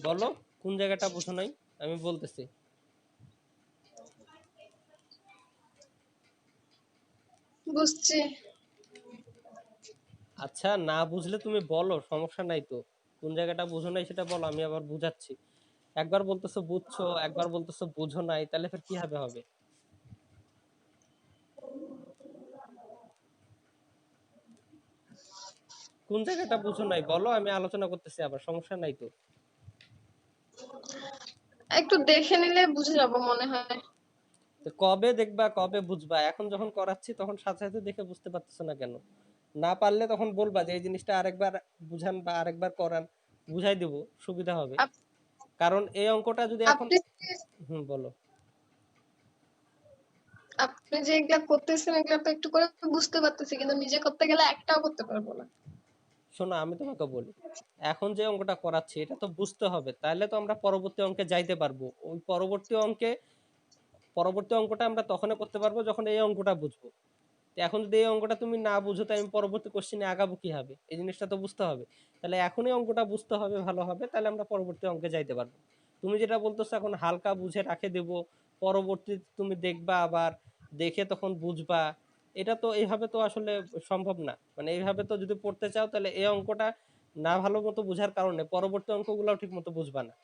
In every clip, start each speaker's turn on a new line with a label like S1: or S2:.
S1: বলো কোন জায়গাটা বুঝো নাই, আমি বলতেছি।
S2: বুঝছি।
S1: আচ্ছা না বুঝলে তুমি বলো, সমস্যা নাই তো। কোন জায়গাটা বুঝো নাই সেটা বলো, আমি আবার বুঝাচ্ছি। একবার বলতেছো বুঝছো, একবার বলতেছো বুঝো নাই, তাহলে ফের কিভাবে হবে? কোন জায়গাটা বুঝো নাই বলো, আমি আলোচনা করতেছি আবার, সমস্যা নাই তো।
S2: একটু দেখে নিলে বুঝে যাবো মনে হয়।
S1: তো কবে দেখবা, কবে বুঝবা? এখন যখন করাচ্ছি তখন সাথে সাথে দেখে বুঝতে পারতেছো না কেন? না পারলে তখন বলবা যে এই জিনিসটা আরেকবার বুঝান বা আরেকবার করান, বুঝাই দেব, সুবিধা হবে।
S2: আপ-
S1: কারণ এই অঙ্কটা যদি এখন,
S2: আপনি
S1: বলো।
S2: আপনি যে এগুলা করতেছেন এগুলা তো একটু করে বুঝতে পারতেছি, কিন্তু নিজে করতে গেলে একটাও করতে পারবো না।
S1: শোনো আমি তোমাকে বলি, এখন যে অঙ্কটা করাচ্ছি এটা তো বুঝতে হবে, তাহলে তো আমরা পরবর্তী অঙ্কে যাইতে পারবো। ওই পরবর্তী অঙ্কটা আমরা তখনই করতে পারবো যখন এই অঙ্কটা বুঝবো। তো এখন যদি এই অঙ্কটা তুমি না বুঝো, তাই আমি পরবর্তী কোশ্চেনে আগাবো কিভাবে? এই জিনিসটা তো বুঝতে হবে। তাহলে এখনই অঙ্কটা বুঝতে হবে ভালো হবে, তাহলে আমরা পরবর্তী অঙ্কে যাইতে পারবো। তুমি যেটা বলতেছো এখন হালকা বুঝে রাখে দেব, পরবর্তীতে তুমি দেখবা আবার, দেখে তখন বুঝবা, এটা তো এইভাবে তো আসলে সম্ভব না। মানে এইভাবে তো যদি পড়তে চাও, তাহলে এই অঙ্কটা না ভালো মতো বুঝার কারণে পরবর্তী অঙ্কগুলোও ঠিক মতো বুঝবা না।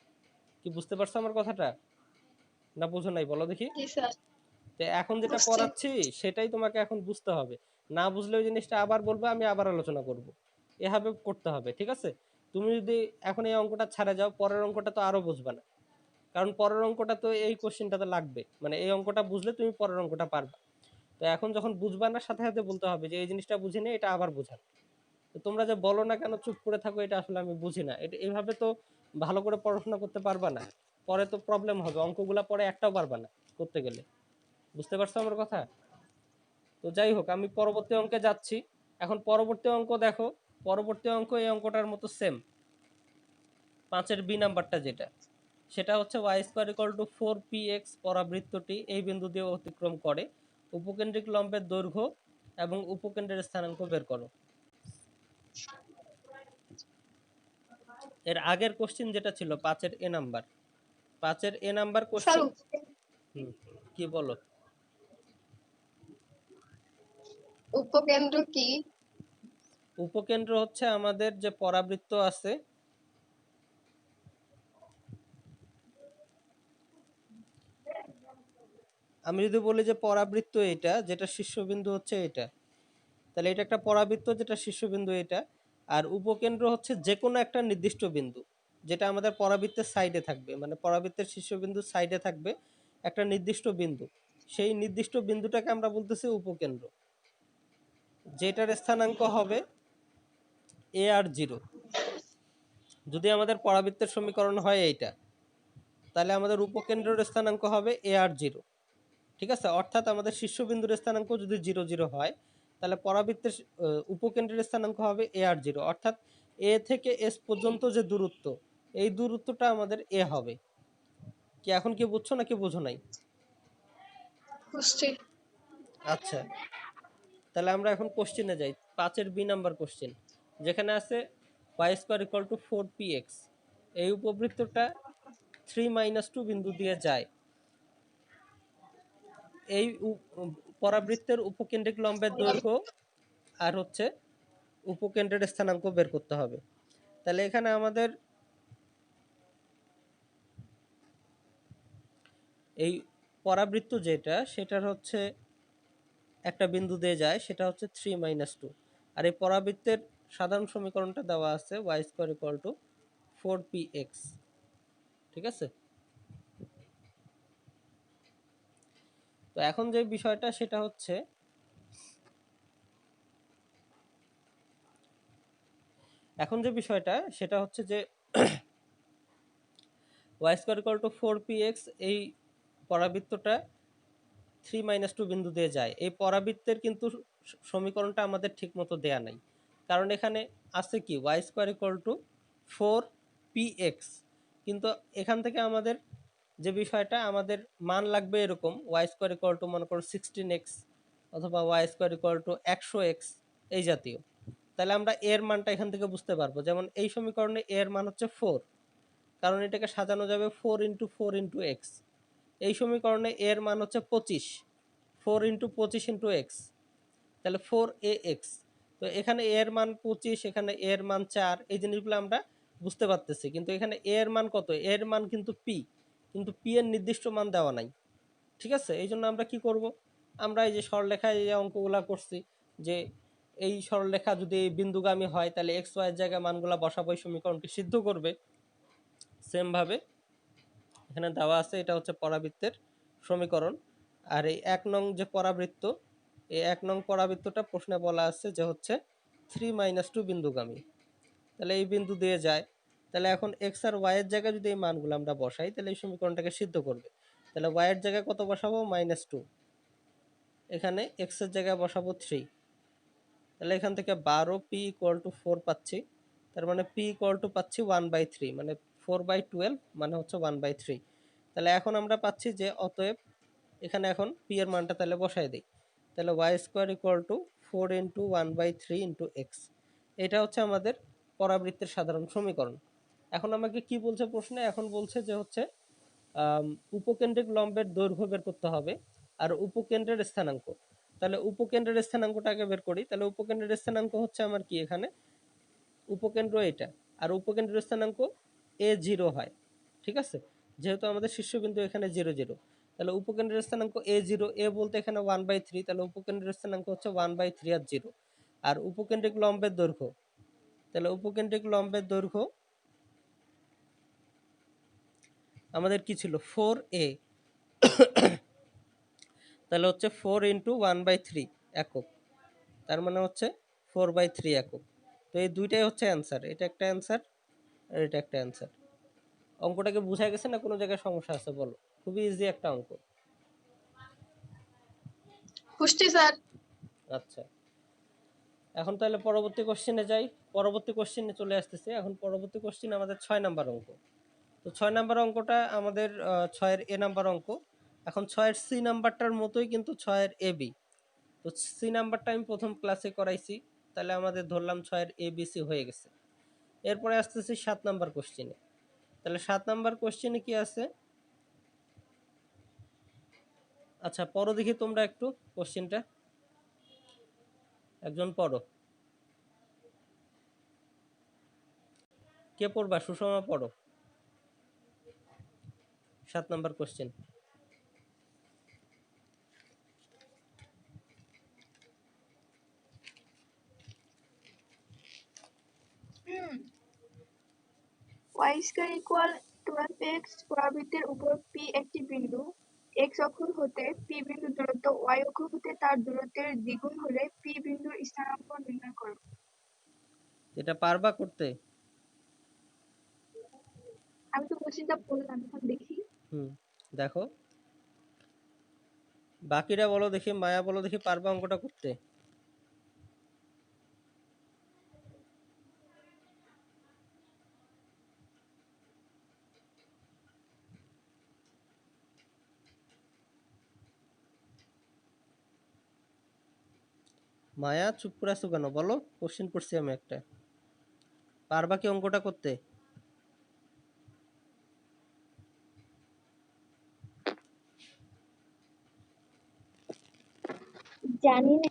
S1: কি বুঝতে পারছো আমার কথাটা, না বুঝো নাই বলো দেখি?
S2: জি স্যার।
S1: তো এখন যেটা
S2: বুঝছি।
S1: পড়াচ্ছি সেটাই তোমাকে এখন বুঝতে হবে। না বুঝলে ওই জিনিসটা আবার বলবো, আমি আবার আলোচনা করব। এভাবে করতে হবে, ঠিক আছে? তুমি যদি এখন এই অঙ্কটা ছাড়া যাও, পরের অঙ্কটা তো আরো বুঝবে না। কারণ পরের অঙ্কটা তো এই কোশ্চেনটাতে লাগবে, মানে এই অঙ্কটা বুঝলে তুমি পরের অঙ্কটা পারবা। তো এখন যখন বুঝবা না, সাথে সাথে বলতে হবে যে এই জিনিসটা বুঝিনি, এটা আবার বোঝান। তো তোমরা যে বলো না কেন চুপ করে থাকো, এটা আসলে আমি বুঝি না। এটা এইভাবে তো ভালো করে পড়াশোনা করতে পারবা না। পরে তো প্রবলেম হবে, অঙ্কগুলা পরে একটাও পারবা না করতে গেলে। বুঝতে পারছো আমার কথা? তো যাই হোক, আমি পরবর্তী অঙ্কে যাচ্ছি। এখন পরবর্তী অঙ্ক দেখো, পরবর্তী অঙ্ক এই অঙ্কটার মতো সেম। 5-এর বি নাম্বারটা যেটা, সেটা হচ্ছে Y square equal to 4px পরাবৃত্তটি এই বিন্দু দিয়ে অতিক্রম করে, উপকেন্দ্রিক লম্বের দৈর্ঘ্য এবং উপকেন্দ্রের স্থানাঙ্ক বের করো। এর আগের কোশ্চেন যেটা ছিল 5-এর এ নাম্বার, 5-এর এ নাম্বার
S2: স্যার
S1: কোশ্চেন। কি বলো?
S2: উপকেন্দ্র কি?
S1: উপকেন্দ্র হচ্ছে আমাদের যে পরাবৃত্ত আছে, আমি যদি বলি যে পরাবৃত্ত এটা, যেটা শীর্ষবিন্দু হচ্ছে এটা, তাহলে এটা একটা পরাবৃত্ত যেটা শীর্ষবিন্দু এটা। আর উপকেন্দ্র হচ্ছে যে কোনো একটা নির্দিষ্ট বিন্দু, যেটা আমাদের পরাবৃত্তের সাইডে থাকবে, মানে পরাবৃত্তের শীর্ষবিন্দুর সাইডে থাকবে একটা নির্দিষ্ট বিন্দু। সেই নির্দিষ্ট বিন্দুটাকে আমরা বলতেছি উপকেন্দ্র, যেটার স্থানাঙ্ক হবে এ আর জিরো। যদি আমাদের পরাবৃত্তের সমীকরণ হয় এইটা, তাহলে আমাদের উপকেন্দ্রের স্থানাঙ্ক হবে এ আর জিরো। ঠিক আছে, অর্থাৎ আমাদের শীর্ষবিন্দুর স্থানাঙ্ক যদি 0 0 হয়, তাহলে পরাবৃত্তের উপকেন্দ্রের স্থানাঙ্ক হবে এ আর জিরো। অর্থাৎ এ থেকে এস পর্যন্ত যে দূরত্ব, এই দূরত্বটা আমাদের এ হবে। কি এখন কি বুঝছো নাকি বুঝো নাই?
S2: বুঝছি।
S1: আচ্ছা, তাহলে আমরা এখন কোশ্চেনে যাই। 5-এর বি নাম্বার কোশ্চেন, যেখানে আছে Y square equal to 4px, এই উপবৃত্তটা 3 - 2 বিন্দু দিয়ে যায়। এই পরাবৃত্তের উপকেন্দ্রিক লম্বের দৈর্ঘ্য আর হচ্ছে উপকেন্দ্রের স্থানাঙ্ক বের করতে হবে। তাহলে এখানে আমাদের এই পরাবৃত্ত যেটা, সেটার হচ্ছে একটা বিন্দু দিয়ে যায়, সেটা হচ্ছে 3 - 2। আর এই পরাবৃত্তের সাধারণ সমীকরণটা দেওয়া আছে Y square equal to 4px। ঠিক আছে, তো এখন যে বিষয়টা সেটা হচ্ছে, যে Y square equal to 4px, এই পরাবৃত্তটা 3 - 2 বিন্দু দিয়ে যায়। এই পরাবৃত্তের কিন্তু সমীকরণটা আমাদের ঠিক মতো দেয়া নাই। কারণ এখানে আছে কি Y square equal to 4px, কিন্তু এখান থেকে আমাদের যে বিষয়টা, আমাদের মান লাগবে এরকম ওয়াই স্কোয়ার ইকুয়াল টু মনে করো 16x, অথবা Y square equal two 100x, এই জাতীয়। তাহলে আমরা এর মানটা এখান থেকে বুঝতে পারবো। যেমন এই সমীকরণে এর মান হচ্ছে 4, কারণ এটাকে সাজানো যাবে 4 ইন্টু 4 ইন্টু এক্স। এই সমীকরণে এর মান হচ্ছে 25, 4 ইন্টু 25 ইন্টু এক্স, তাহলে 4ax। তো এখানে এর মান 25, এখানে এর মান 4, এই জিনিসগুলো আমরা বুঝতে পারতেছি। কিন্তু এখানে এর মান কত? এর মান কিন্তু পি, কিন্তু পি এর নির্দিষ্ট মান দেওয়া নাই। ঠিক আছে, এই জন্য আমরা কি করব, আমরা এই যে সরলরেখায় এই অঙ্কগুলা করছি, যে এই সরলরেখা যদি বিন্দুগামী হয় তাহলে এক্স ওয়াই এর জায়গায় মানগুলা বসাবো, এই সমীকরণটি সিদ্ধ করবে। সেম ভাবে এখানে দেওয়া আছে, এটা হচ্ছে পরাবৃত্তের সমীকরণ। আর এই 1 নং যে পরাবৃত্ত, এই 1 নং পরাবৃত্তটা প্রশ্নে বলা আছে যে হচ্ছে 3 - 2 বিন্দুগামী। তাহলে এই বিন্দু দিয়ে যায়, তাহলে এখন এক্স আর ওয়াই এর জায়গায় যদি এই মানগুলো আমরা বসাই তাহলে এই সমীকরণটাকে সিদ্ধ করবে। তাহলে ওয়াই এর জায়গায় কত বসাবো? -2। এখানে এক্স এর জায়গায় বসাবো 3। তাহলে এখান থেকে 12 p = 4 পাচ্ছি। তার মানে p = পাচ্ছি 1/3, মানে 4/12 মানে হচ্ছে 1/3। তাহলে এখন আমরা পাচ্ছি যে অতএব এখানে এখন p এর মানটা তাহলে বসায় দিই। তাহলে y² = 4 × 1/3 × x। এটা হচ্ছে আমাদের পরাবৃত্তের সাধারণ সমীকরণ। এখন আমাকে কি বলছে প্রশ্নে? এখন বলছে যে হচ্ছে উপকেন্দ্রিক লম্বের দৈর্ঘ্য বের করতে হবে আর উপকেন্দ্রের স্থানাঙ্ক। তাহলে উপকেন্দ্রের স্থানাঙ্কটা আগে বের করি। তাহলে উপকেন্দ্রের স্থানাঙ্ক হচ্ছে আমার কি, এখানে উপকেন্দ্র এটা, আর উপকেন্দ্রের স্থানাঙ্ক a0 হয়। ঠিক আছে, যেহেতু আমাদের শীর্ষবিন্দু এখানে 0 0, তাহলে উপকেন্দ্রের স্থানাঙ্ক a0, a বলতে এখানে 1/3, তাহলে উপকেন্দ্রের স্থানাঙ্ক হচ্ছে 1/3 আর 0। আর উপকেন্দ্রিক লম্বের দৈর্ঘ্য, তাহলে উপকেন্দ্রিক লম্বের দৈর্ঘ্য আমাদের কি ছিল? 4a, তাহলে হচ্ছে 4 × 1/3 একক, তার মানে হচ্ছে 4/3 একক। তো এই দুইটাই হচ্ছে অ্যান্সার, এটা একটা অ্যান্সার আর এটা একটা অ্যান্সার। অঙ্কটাকে বুঝা গেছে না? কোনো জায়গায় সমস্যা আছে বলো? খুবই ইজি একটা অঙ্ক।
S2: বুঝছি স্যার।
S1: আচ্ছা, এখন তাহলে পরবর্তী কোশ্চেনে যাই। পরবর্তী কোশ্চেনে চলে আসতেছে। এখন পরবর্তী কোশ্চেন আমাদের 6 নাম্বার অঙ্ক। তো 6 নাম্বার অঙ্কটা আমাদের 6 এর এ নাম্বার অঙ্ক। এখন 6 এর সি নাম্বারটার মতোই কিন্তু 6 এর এ বি। তো সি নাম্বারটা আমি প্রথম ক্লাসে করাইছি, তাহলে আমাদের ধরলাম 6 এর এ বি সি হয়ে গেছে। এরপরে আসতেছি 7 নাম্বার কোশ্চেনে। তাহলে 7 নাম্বার কোশ্চেনে কি আছে? আচ্ছা পড়ো দেখি তোমরা একটু কোশ্চেনটা, একজন পড়ো। কে পড়বা? সুষমা পড়ো 7 নাম্বার কোশ্চেন।
S3: y² = 12x পরাবৃত্তের উপর p একটি বিন্দু। x অক্ষ হতে p বিন্দুর দূরত্ব y অক্ষ হতে তার দূরত্বের দ্বিগুণ হলে p বিন্দুর স্থানাঙ্ক নির্ণয় করো।
S1: এটা পারবা করতে?
S3: আমি তো কোশ্চেনটা বললাম, এখন দেখি।
S1: দেখো, বাকিরা বলো দেখি, মায়া বলো দেখি, পারবা অঙ্কটা করতে? মায়া চুপ করে আছো কেন? বলো, কোশ্চেন করছি আমি একটা। পারবা কি অঙ্কটা করতে?
S3: জানি না।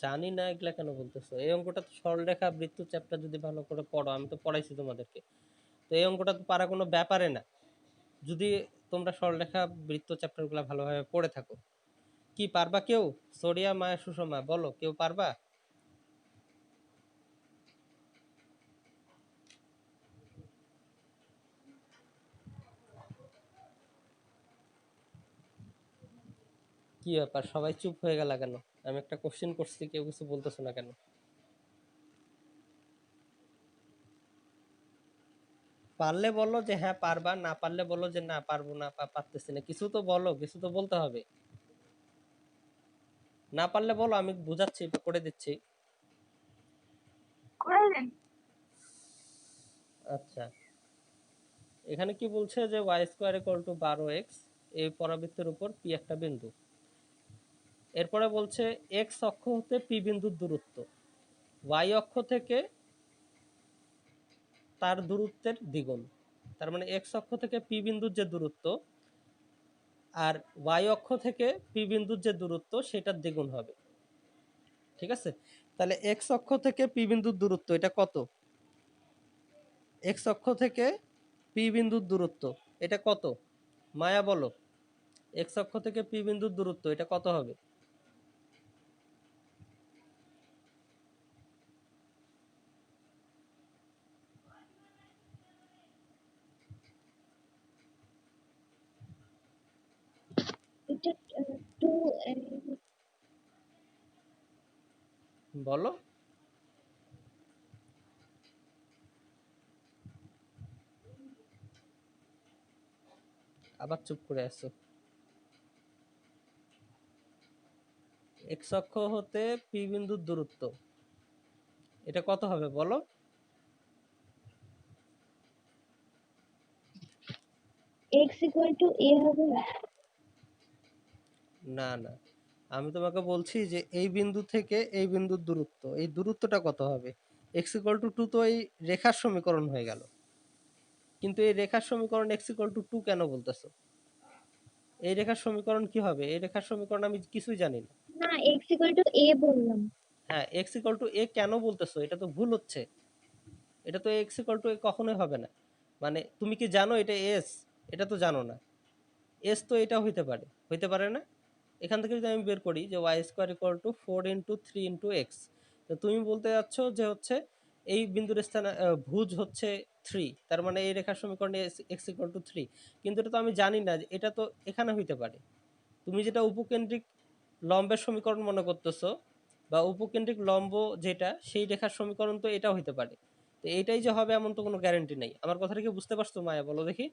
S1: জানি না এগুলা কেন বলতেছো? এই অঙ্কটা তো সরলরেখা বৃত্ত চ্যাপ্টার যদি ভালো করে পড়ো, আমি তো পড়াইছি তোমাদেরকে, তো এই অঙ্কটা তো পারা কোনো ব্যাপারে না, যদি তোমরা সরলরেখা বৃত্ত চ্যাপ্টারগুলো ভালোভাবে পড়ে থাকো। কি পারবা কেউ? সোরিয়া, মায়া, সুষমা বলো, কেউ পারবা? কি ব্যাপার, সবাই চুপ হয়ে গেল কেন? আমি একটা কোশ্চেন করছি, কেউ কিছু বলতেছো না কেন? পারলে বলো যে হ্যাঁ পারবা, না পারলে বলো যে না পারবো না, পারতেছি না। কিছু তো বলো, কিছু তো বলতে হবে। না পারলে বলো, আমি বুঝাচ্ছি বা করে দিচ্ছি।
S3: করে দেন।
S1: আচ্ছা, এখানে কি বলছে যে y² = 12x, এই পরাবৃত্তের উপর p একটা বিন্দু। এরপরে বলছে x অক্ষ হতে p বিন্দুর দূরত্ব y অক্ষ থেকে তার দূরত্বের দ্বিগুণ। তার মানে এক্স অক্ষ থেকে পি বিন্দুর যে দূরত্ব আর ওয়াই অক্ষ থেকে পি বিন্দুর যে দূরত্ব সেটার দ্বিগুণ হবে। ঠিক আছে, তাহলে এক্স অক্ষ থেকে পি বিন্দুর দূরত্ব এটা কত? এক্স অক্ষ থেকে পি বিন্দুর দূরত্ব এটা কত? মায়া বলো, এক্স অক্ষ থেকে পি বিন্দুর দূরত্ব এটা কত হবে?
S4: এটা 2
S1: বলো। আবার চুপ করে আছো। এক্স অক্ষ হতে পি বিন্দুর দূরত্ব এটা কত হবে বলো?
S4: x a হবে না?
S1: না না, আমি তোমাকে বলছি যে এই বিন্দু থেকে এই বিন্দুর দূরত্ব, এই দূরত্বটা কত হবে? এক্স ইকুয়াল টু 2 তো এই রেখার সমীকরণ হয়ে গেল, কিন্তু এই রেখার সমীকরণ এক্স ইকুয়াল টু 2 কেন বলতেছো? এই রেখার সমীকরণ কি হবে? এই রেখার সমীকরণ আমি কিছুই জানি না।
S4: না, x a বললাম।
S1: হ্যাঁ, এক্স ইকুয়াল টু এ কেন বলতেছো? এটা তো ভুল হচ্ছে। এটা তো এক্স ইকুয়াল টু এ কখনোই হবে না। মানে তুমি কি জানো এটা এস? এটা তো জানো না। এস তো এটা হইতে পারে, হইতে পারে না? এখান থেকে যদি আমি বের করি যে Y square equal to 4 × 3 × X, তো তুমি বলতে যাচ্ছ যে হচ্ছে এই বিন্দুর স্থান ভুজ হচ্ছে 3, তার মানে এই রেখার সমীকরণে এক্স ইকুয়াল টু 3, কিন্তু এটা তো আমি জানি না যে এটা তো এখানে হইতে পারে। তুমি যেটা উপকেন্দ্রিক লম্বের সমীকরণ মনে করতেছো বা উপকেন্দ্রিক লম্ব যেটা সেই রেখার সমীকরণ তো এটা হইতে পারে, তো এইটাই যে হবে এমন তো কোনো গ্যারান্টি নেই। আমার কথাটা কি বুঝতে পারছো মায়া? বলো দেখি।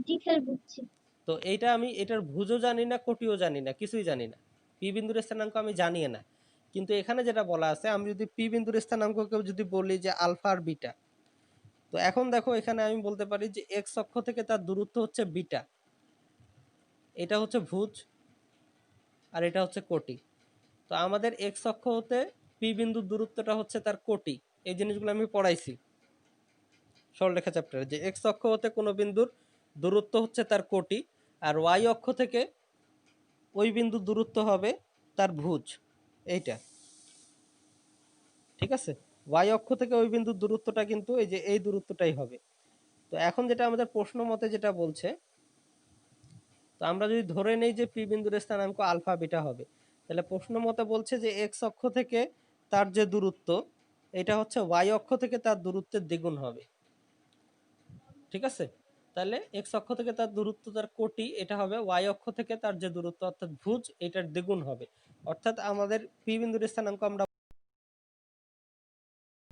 S4: জি স্যার, বুঝছি।
S1: তো এইটা আমি এটার ভুজও জানি না, কোটিও জানি না, কিছুই জানি না। পি বিন্দুর স্থানাঙ্ক আমি জানি না, কিন্তু এখানে যেটা বলা আছে আমি যদি পি বিন্দুর স্থানাঙ্ককেও যদি বলি যে আলফা আর বিটা, তো এখন দেখো এখানে আমি বলতে পারি যে এক্স অক্ষ থেকে তার দূরত্ব হচ্ছে বিটা, এটা হচ্ছে ভুজ আর এটা হচ্ছে কোটি। তো আমাদের এক্স অক্ষ হতে পি বিন্দুর দূরত্বটা হচ্ছে তার কোটি। এই জিনিসগুলো আমি পড়াইছি সরলরেখা চ্যাপ্টারে, যে এক্স অক্ষ হতে কোনো বিন্দুর দূরত্ব হচ্ছে তার কোটি, আর ওয়াই অক্ষ থেকে ওই বিন্দুর দূরত্ব হবে তার ভুজ, এইটা। ঠিক আছে, ওয়াই অক্ষ থেকে ওই বিন্দুর দূরত্বটা কিন্তু এই যে এই দূরত্বটাই হবে। তো এখন যেটা আমাদের প্রশ্ন মতে যেটা বলছে, তো আমরা যদি ধরে নেই যে পি বিন্দুর স্থানাঙ্ক আলফা বিটা হবে, তাহলে প্রশ্ন মতে বলছে যে এক্স অক্ষ থেকে তার যে দূরত্ব এটা হচ্ছে ওয়াই অক্ষ থেকে তার দূরত্বের দ্বিগুণ হবে। ঠিক আছে, তাহলে এক্স অক্ষ থেকে তার দূরত্ব তার কোটি, এটা হবে ওয়াই অক্ষ থেকে তার যে দূরত্ব অর্থাৎ ভুজ এটার দ্বিগুণ হবে। অর্থাৎ আমাদের পি বিন্দুর স্থানাঙ্ক আমরা